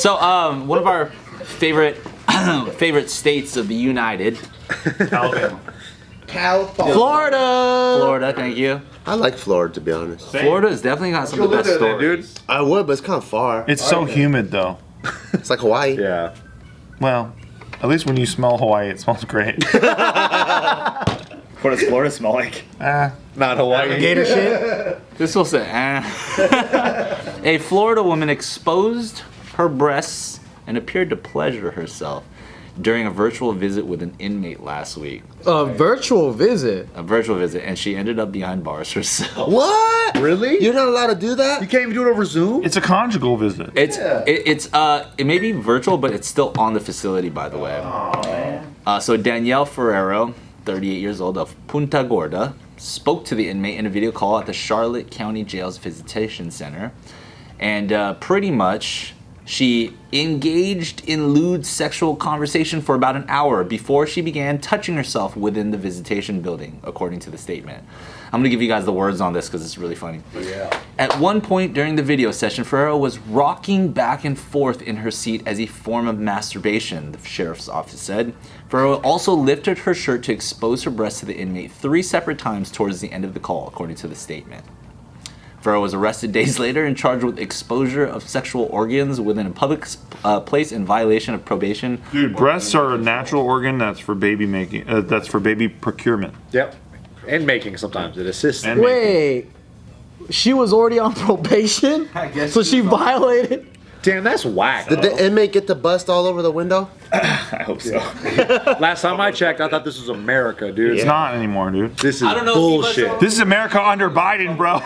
So, one of our favorite states of the United, Alabama. California. Florida. Thank you. I like Florida, to be honest. Florida's definitely got some of the best stories. I would, but it's kind of far. It's so humid though. It's like Hawaii. Yeah. Well, at least when you smell Hawaii, it smells great. What does Florida smell like? Not Hawaii. Gator shit. This will say, A Florida woman exposed her breasts and appeared to pleasure herself during a virtual visit with an inmate last week. A virtual visit. And she ended up behind bars herself. What? Really? You're not allowed to do that? You can't even do it over Zoom? It's a conjugal visit. It may be virtual, but it's still on the facility, by the way. So Danielle Ferrero, 38 years old, of Punta Gorda, spoke to the inmate in a video call at the Charlotte County Jail's Visitation Center. And pretty much, she engaged in lewd sexual conversation for about an hour before she began touching herself within the visitation building, according to the statement. I'm going to give you guys the words on this because it's really funny. Yeah. At one point during the video session, Ferrero was rocking back and forth in her seat as a form of masturbation, the sheriff's office said. Ferrero also lifted her shirt to expose her breasts to the inmate 3 separate times towards the end of the call, according to the statement. Ferrero was arrested days later and charged with exposure of sexual organs within a public place in violation of probation. Dude, breasts are a natural organ that's for baby making. That's for baby procurement. Yep. And making sometimes. It assists. And Wait, she was already on probation? I guess So she she was on- violated? Damn, that's whack. Did the inmate get the bust all over the window? I hope so. Last time I checked, I thought this was America, dude. it's not anymore, dude. This is I don't know if he was bullshit. on- This is America under Biden, bro.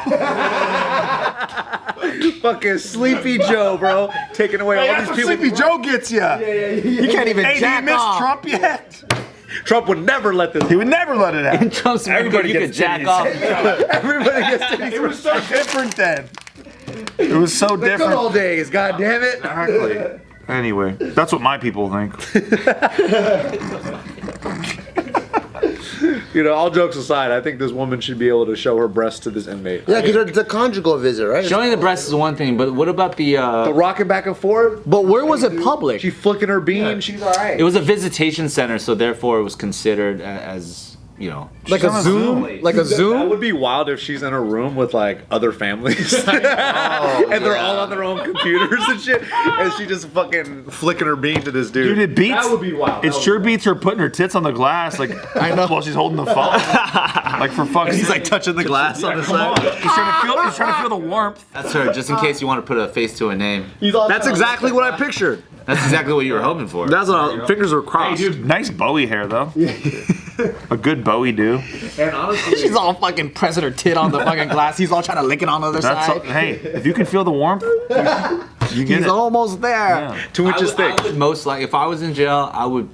Fucking Sleepy Joe, bro. Taking away all these people. Sleepy Joe gets you. You can't even Hey, do you jack miss off. Trump yet? Trump would never let this. He would never let it out. Trump's America, you could gets jack titties. off. Everybody gets titties. It was so different then. It was so The good different. old days, god damn it. Exactly. Anyway, that's what my people think. You know, all jokes aside, I think this woman should be able to show her breasts to this inmate. Yeah, because it's a conjugal visit, right? Showing the breasts is one thing, but what about The rocking back and forth. But where was it public? She flicking her bean. She's all right. It was a visitation center, so therefore it was considered as, you know. Like She's on a a Zoom? Zoom. Like a That Zoom? would be wild if she's in a room with like other families, and they're all on their own computers and shit, and she just fucking flicking her bean to this dude. Dude, it beats. That would be wild. It sure beats her putting her tits on the glass, like I know while she's holding the phone. Like for fuck's sake. He's like touching the glass on the Come on. side. He's trying to feel the warmth. That's her, just in case you want to put a face to a name. That's exactly what I pictured. That's exactly what you were hoping for. That's what fingers were crossed. Hey, dude, nice Bowie hair though. A good Bowie do. And honestly, She's all fucking pressing her tit on the fucking glass. He's all trying to lick it on the other That's side. hey, if you can feel the warmth, you get He's it. almost there. Yeah. 2 inches thick. I would most like, if I was in jail, I would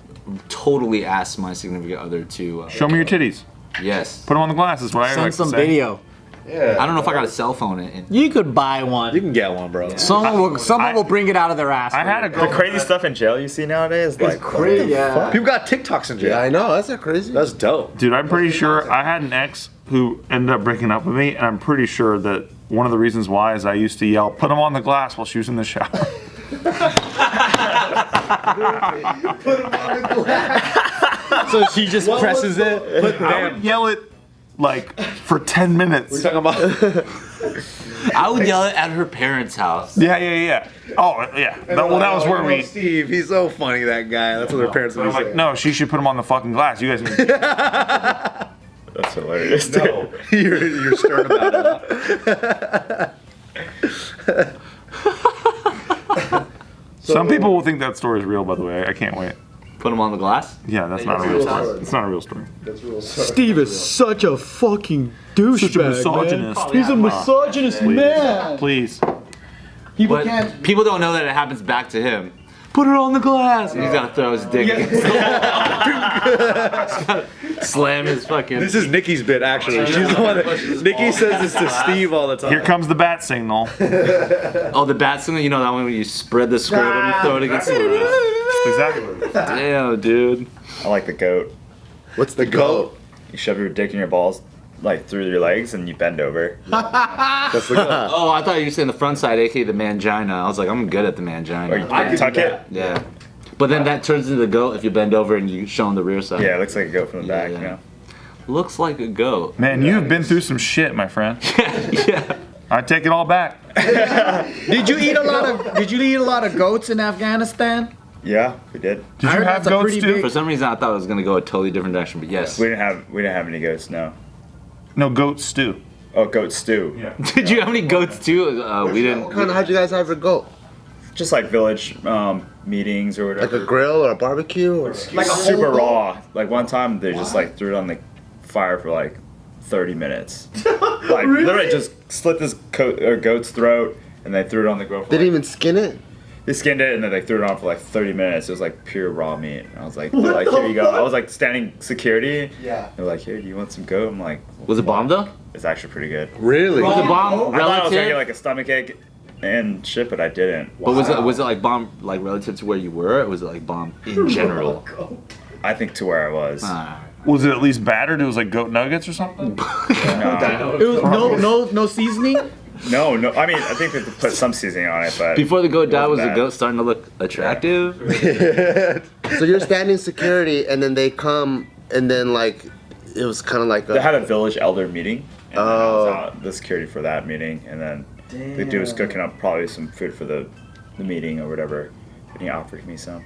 totally ask my significant other to. Show me your titties. Yes. Put them on the glass. Is what I Send like some to say. video. I don't know if I got a cell phone. And You could buy one. You can get one, bro. Someone will bring it out of their ass. I for had a you. girl. Crazy stuff in jail you see nowadays, like Crazy, yeah. People got TikToks in jail. Yeah, I know. That's not crazy. That's dope. Dude, I'm pretty sure I had an ex who ended up breaking up with me, and I'm pretty sure that one of the reasons why is I used to yell, "Put them on the glass" while she was in the shower. So she just presses it. I would yell it like for 10 minutes. Talking about I would yell it at her parents' house. Yeah. Oh, yeah. That was where we. Steve, he's so funny, that guy. That's what their parents would I'm say. like, no, she should put them on the fucking glass. You guys. that's hilarious. Dude. No, you're stern about it. Some people will think that story is real. By the way, I can't wait. Put them on the glass. Yeah, that's not a real story. It's not a real story. Steve is such a fucking douchebag. Such a misogynist. He's a misogynist man. Please. People But can't. people don't know that it happens back to him. Put it on the glass. And he's got to throw his dick against the wall. He's gotta slam his fucking. This is Nikki's bit, actually. She's the one that. Nikki says this to Steve all the time. Here comes the bat signal. Oh, the bat signal. You know that one where you spread the scrotum, you throw it against the wall. Exactly. Damn, dude. I like the goat. What's the goat? You shove your dick in your balls, like through your legs and you bend over. That's the goat. Oh, I thought you were saying the front side, aka the mangina. I was like, I'm good at the Or you mangina. tuck it. Yeah. But then that turns into the goat if you bend over and you show on the rear side. Yeah, it looks like a goat from the back. yeah. You know. Looks like a goat. Man, you've been through some shit, my friend. Yeah. I take it all back. Did you eat a lot of goats in Afghanistan? Yeah, we did. Did I you heard have that's a goats pretty too? big- For some reason, I thought it was gonna go a totally different direction, but yes. We didn't have any goats. No. No, goat stew. Oh, goat stew. Yeah. Did you have any goats too? We didn't. How'd you guys have your goat? Just like village meetings or Like whatever. a grill or a barbecue? Or? Like a Super whole goat? raw. Like one time they just like threw it on the fire for like 30 minutes. Like literally just slit this goat's throat and they threw it on the grill. For, They didn't like, even skin it? they skinned it and then they threw it on for like 30 minutes. It was like pure raw meat. And I was like, they're like, here you go. I was like standing security. Yeah. They're like, here, do you want some goat? I'm like, Was it bomb though? it's actually pretty good. Really? Was it bomb I thought I was gonna get relative? like a stomach ache and shit, but I didn't. But was it like bomb like relative to where you were, or was it like bomb in general? I think to where I was. Ah. Was it at least battered? It was like goat nuggets or something? No, It was no seasoning. no. I mean, I think they put some seasoning on it, but Before the goat died, was wasn't the bad. goat starting to look attractive? So you're standing security and then they come and then like, it was kind of like they a... had a village elder meeting. And then I Oh. was out the security for that meeting, and then the dude was cooking up probably some food for the meeting or whatever. And he offered me some.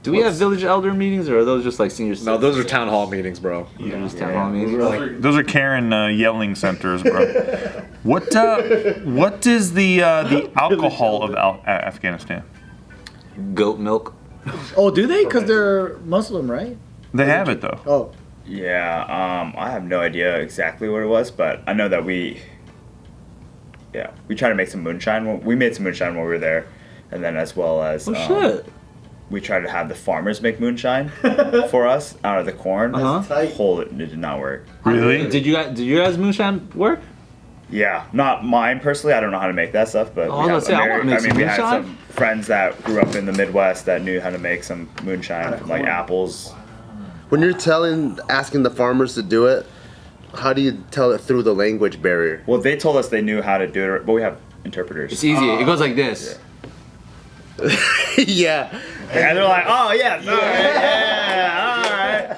Do we have village elder meetings, or are those just like senior No, citizens? those are town hall meetings, bro. Just town hall meetings? Those are Karen yelling centers, bro. What is the alcohol of Afghanistan? Goat milk. Oh, do they? Because they're Muslim, right? They have it though. Oh, Yeah, I have no idea exactly what it was, but I know that we tried to make some moonshine. We made some moonshine while we were there, and then as well as Oh shit. we tried to have the farmers make moonshine for us out of the corn. Uh-huh. It did not work. Really? Did you guys moonshine work? Yeah, not mine personally. I don't know how to make that stuff, but Oh, I was gonna say, I wanna make some we had moonshine. some friends that grew up in the Midwest that knew how to make some moonshine from like apples. When you're asking the farmers to do it, how do you tell it through the language barrier? Well, they told us they knew how to do it, but we have interpreters. It's easy. It goes like this. Yeah. And they're like, oh yeah, all right.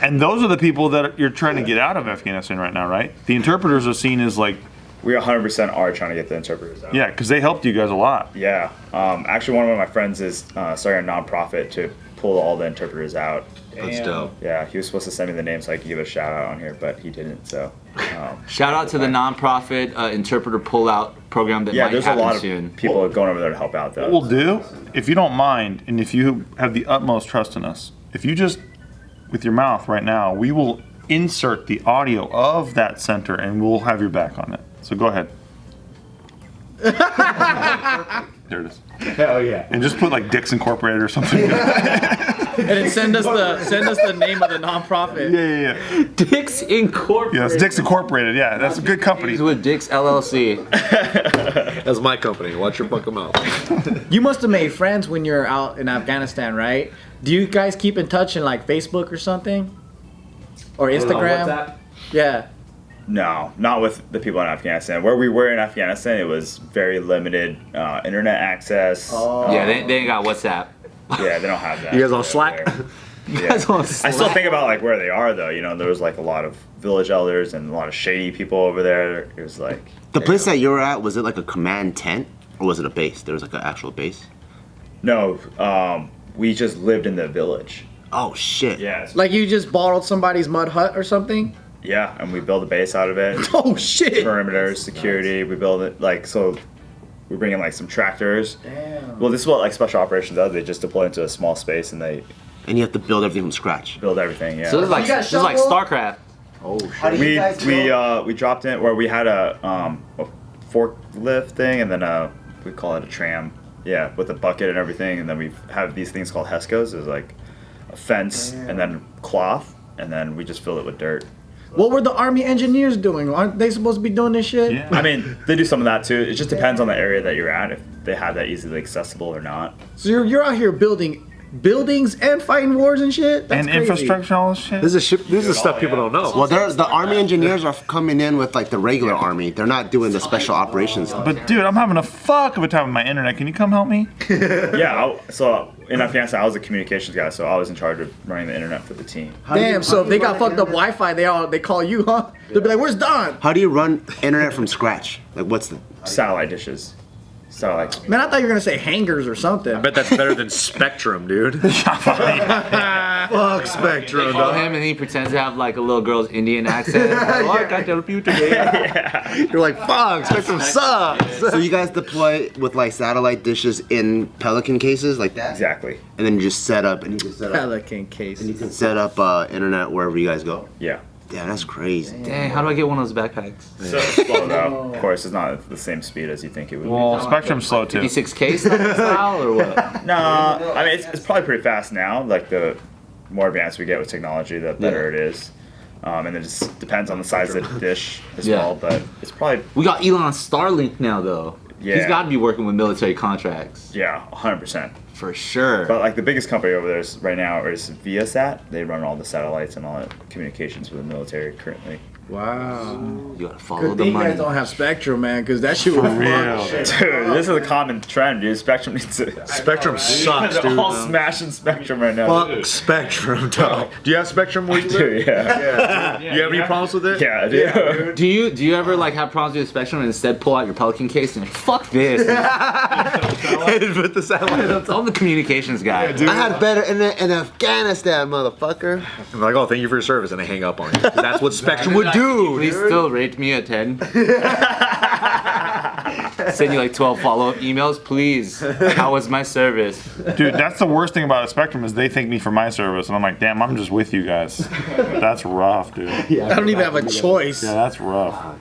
And those are the people that you're trying to get out of Afghanistan right now, right? The interpreters are seen as like, We 100% are trying to get the interpreters out. yeah, because they helped you guys a lot. Yeah. Actually, one of my friends is starting a nonprofit to pull all the interpreters out. That's dope. Yeah, he was supposed to send me the name so I could give a shout out on here, but he didn't. So, Shout out to the nonprofit interpreter pullout program that yeah, might there's a happen lot of soon. people going over there to help out though. What we'll do, if you don't mind, and if you have the utmost trust in us, if you just, with your mouth right now, we will insert the audio of that center and we'll have your back on it. So go ahead. There it is. Hell yeah. And just put like Dicks Incorporated or something. and then send us the name of the nonprofit. Yeah. Dix Incorporated. Yeah, it's Dicks Incorporated. Yeah, that's a good company. He's with Dix LLC. That's my company. Watch your fucking mouth. You must have made friends when you're out in Afghanistan, right? Do you guys keep in touch in like Facebook or something? Or Instagram? Yeah. No, not with the people in Afghanistan. Where we were in Afghanistan, it was very limited internet access. Yeah, they ain't got WhatsApp. Yeah, they don't have that. You guys on Slack? there. You Yeah. guys on I still Slack? think about like where they are though. You know, there was like a lot of village elders and a lot of shady people over there. It was like The place that you were at, was it like a command tent? Or was it a base? There was like an actual base? no, we just lived in the village. Oh, shit. Yeah, it's- Like you just borrowed somebody's mud hut or something? yeah, and we built a base out of it. Oh shit! Perimeters, security. We build it like so. We bring in like some tractors. Damn. Well, this is what like special operations does. They just deploy into a small space and they And you have to build everything from scratch. build everything. Yeah. So this You got is like shovel? StarCraft. We dropped in where we had a forklift thing and then we call it a tram. Yeah, with a bucket and everything, and then we have these things called Heskos. There's like a fence and then cloth, and then we just fill it with dirt. What were the army engineers doing? Aren't they supposed to be doing this shit? Yeah. I mean, they do some of that too. It just depends on the area that you're at, if they have that easily accessible or not. So you're out here building buildings and fighting wars and shit. That's And crazy. infrastructure, all this shit. This is stuff people don't know. Well, the army engineers are coming in with like the regular army. They're not doing the special operations. But dude, I'm having a fuck of a time with my internet. Can you come help me? So in Afghanistan, I was a communications guy, so I was in charge of running the internet for the team. Damn. So if they got fucked up Wi-Fi, they call you, huh? They'll be like, "Where's Don?" How do you run internet from scratch? Like, what's the? Satellite dishes. Satellite. Man, I thought you were gonna say hangers or something. I bet that's better than Spectrum, dude. Fuck Spectrum, Call dog. him and he pretends to have like a little girl's Indian accent. Oh, I can't help you today. You're like, fuck, Spectrum sucks. So you guys deploy with like satellite dishes in Pelican cases like that, Exactly. and then you just set up and you can set up Pelican case. you can set up internet wherever you guys go. Yeah. Yeah, that's crazy. Dang, how do I get one of those backpacks? So slow though. Of course, it's not the same speed as you think it would be. Well, Spectrum's slow too. 56K style or what? No, I mean it's probably pretty fast now. Like the more advanced we get with technology, the better it is. And it just depends on the size of the dish as Yeah. well. But it's probably We got Elon Starlink now though. He's Yeah. got to be working with military contracts 100%. for sure. But like the biggest company over there right now is Viasat. They run all the satellites and all the communications with the military currently. Wow. You gotta follow Good the thing you money. guys don't have Spectrum, man, because that shit would real. fuck. Dude, this is a common trend, dude. Spectrum needs to. Spectrum sucks, They're dude. all smashing Spectrum right now. Fuck Spectrum, dog. Do you have Spectrum where you live? Dude, yeah. You have any problems with it? Yeah, dude. Do you ever like have problems with Spectrum and instead pull out your Pelican case and like, fuck this? With the satellite. I'm the communications guy. I had better internet in Afghanistan, motherfucker. I'm like, oh, thank you for your service, and I hang up on you. 'Cause that's what Spectrum would do. Please still rate me a 10. Send you like 12 follow-up emails, please. How was my service? Dude, that's the worst thing about a Spectrum is they thank me for my service, and I'm like, damn, I'm just with you guys. That's rough, dude. I don't even have a choice. Yeah, that's rough.